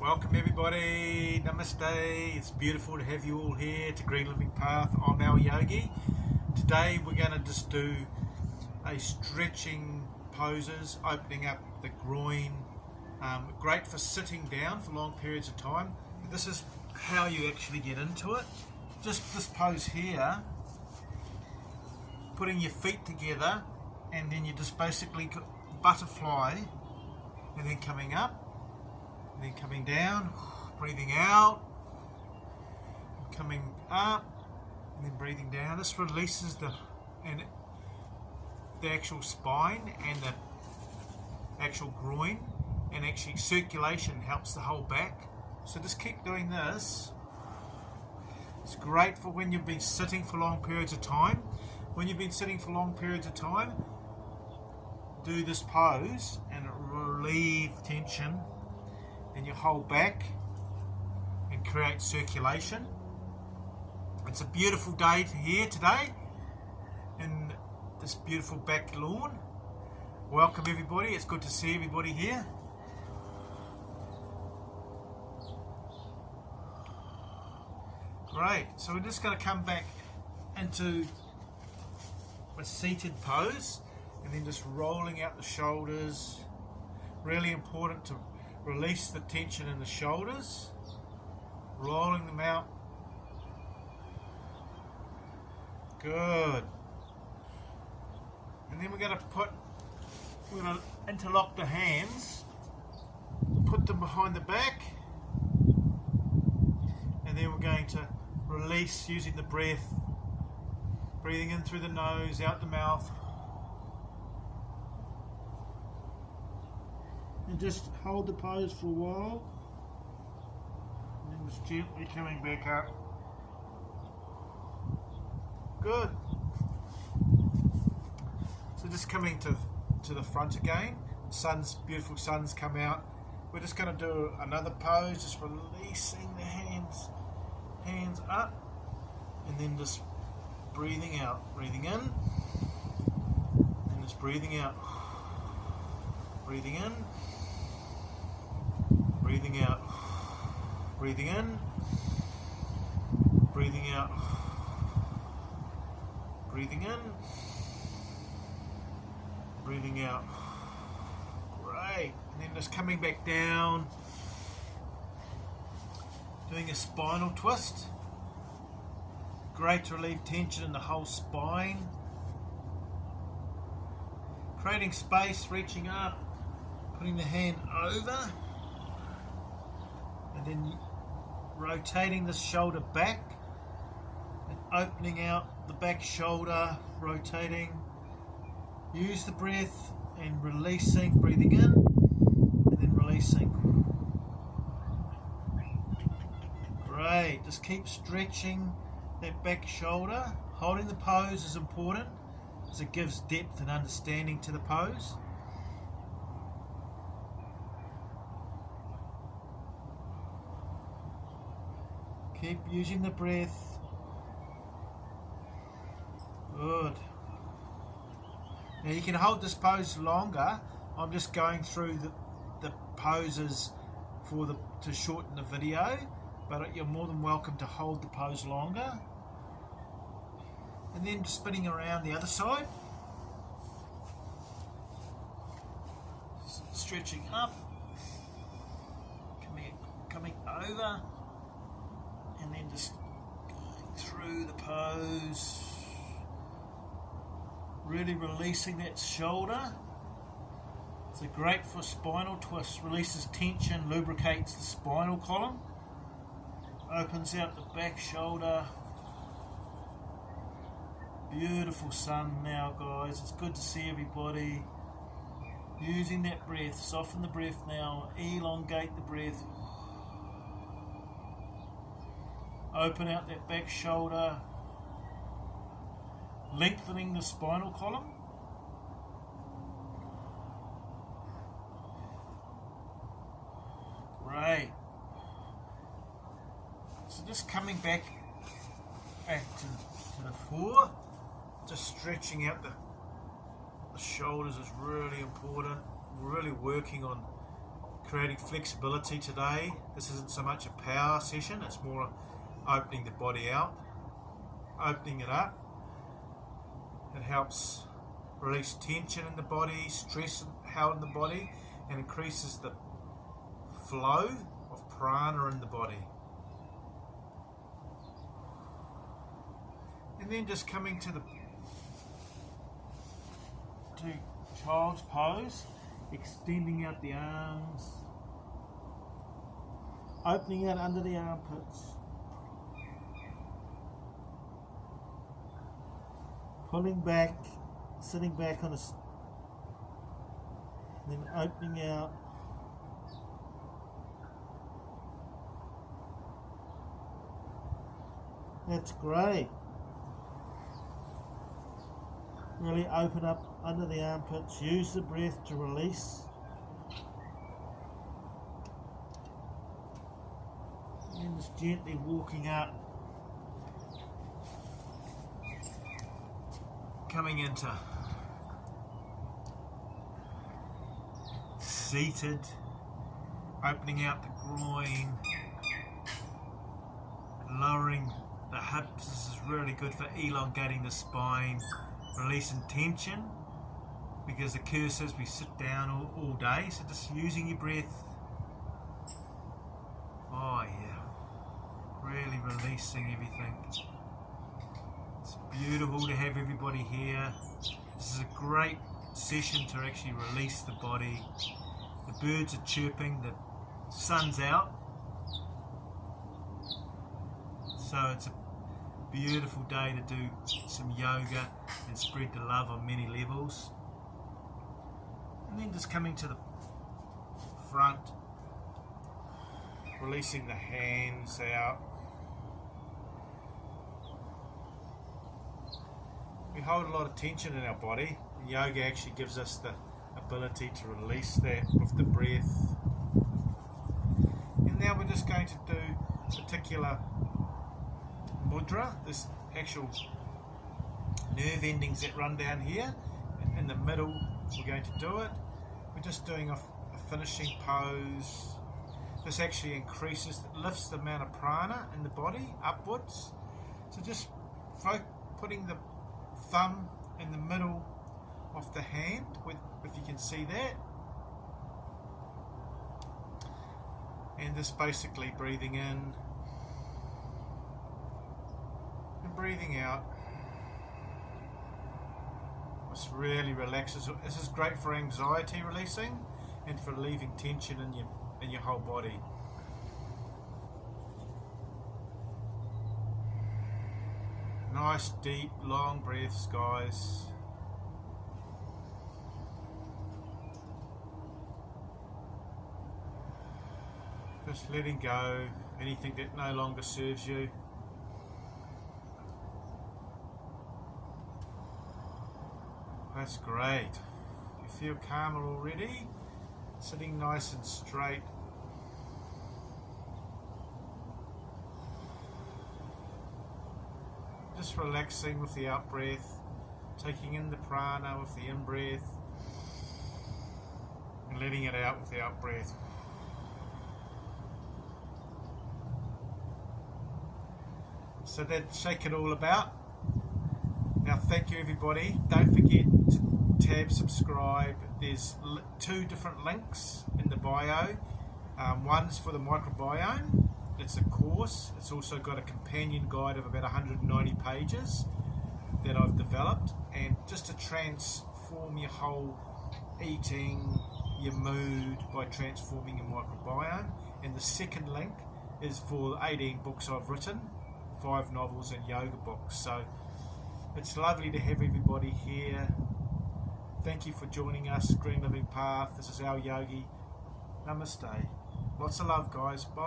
Welcome everybody, namaste. It's beautiful to have you all here to Green Living Path. I'm Al Yogi. Today we're going to just do a stretching poses, opening up the groin. Great for sitting down for long periods of time. This is how you actually get into it. Just this pose here, putting your feet together, and then you just basically butterfly, and then coming up, and then coming down, breathing out, coming up, and then breathing down. This releases the actual spine and the actual groin, and actually circulation helps the whole back. So just keep doing this. It's great for when you've been sitting for long periods of time. When you've been sitting for long periods of time, do this pose and relieve tension in your whole back and create circulation. It's a beautiful day here today in this beautiful back lawn. Welcome everybody, it's good to see everybody here. Great, so we're just going to come back into a seated pose and then just rolling out the shoulders. Really important to release the tension in the shoulders, rolling them out. Good. And then we're going to interlock the hands, put them behind the back, and then we're going to release using the breath, breathing in through the nose, out the mouth. And just hold the pose for a while, and then just gently coming back up. Good. So just coming to the front again. Beautiful sun's come out. We're just going to do another pose, just releasing the hands up, and then just breathing out, breathing in, and just breathing out, breathing in, breathing out, breathing in, breathing out, breathing in, breathing out. Great. And then just coming back down, doing a spinal twist. Great to relieve tension in the whole spine. Creating space, reaching up, putting the hand over, and then rotating the shoulder back and opening out the back shoulder, rotating. Use the breath and releasing, breathing in and then releasing. Great, just keep stretching that back shoulder. Holding the pose is important as it gives depth and understanding to the pose. Keep using the breath. Good. Now you can hold this pose longer. I'm just going through the poses to shorten the video, but you're more than welcome to hold the pose longer. And then spinning around the other side. Stretching up, coming over, and then just going through the pose, really releasing that shoulder. It's great for spinal twists, releases tension, lubricates the spinal column, opens out the back shoulder. Beautiful sun now, guys. It's good to see everybody. Using that breath, soften the breath now, elongate the breath. Open out that back shoulder, lengthening the spinal column. Great. So just coming back to the fore, just stretching out the shoulders is really important. Really working on creating flexibility today. This isn't so much a power session, it's more opening the body out, opening it up. It helps release tension in the body, stress held in the body, and increases the flow of prana in the body. And then just coming to child's pose, extending out the arms, opening out under the armpits, pulling back, sitting back on then opening out, that's great. Really open up under the armpits, use the breath to release. And just gently walking up, coming into seated, opening out the groin, lowering the hips. This is really good for elongating the spine, releasing tension, because the curse is we sit down all day, so just using your breath. Oh yeah, really releasing everything. It's beautiful to have everybody here. This is a great session to actually release the body. The birds are chirping, the sun's out, so it's a beautiful day to do some yoga and spread the love on many levels. And then just coming to the front, releasing the hands out. We hold a lot of tension in our body, and yoga actually gives us the ability to release that with the breath. And now we're just going to do particular mudra, this actual nerve endings that run down here. In the middle we're going to do it. We're just doing a finishing pose. This actually increases, lifts the amount of prana in the body upwards. So just putting the thumb in the middle of the hand, if you can see that, and just basically breathing in and breathing out. This really relaxes. This is great for anxiety releasing and for relieving tension in your whole body. Nice deep long breaths, guys. Just letting go anything that no longer serves you. That's great. You feel calmer already, sitting nice and straight. Just relaxing with the out breath, taking in the prana with the in breath, and letting it out with the out breath. So that's shake it all about. Now thank you everybody. Don't forget to tab subscribe. There's 2 different links in the bio. One's for the microbiome. It's a course. It's also got a companion guide of about 190 pages that I've developed, and just to transform your whole eating, your mood, by transforming your microbiome. And the second link is for 18 books I've written, 5 novels and yoga books. So it's lovely to have everybody here. Thank you for joining us, Green Living Path. This is our yogi. Namaste. Lots of love, guys. Bye.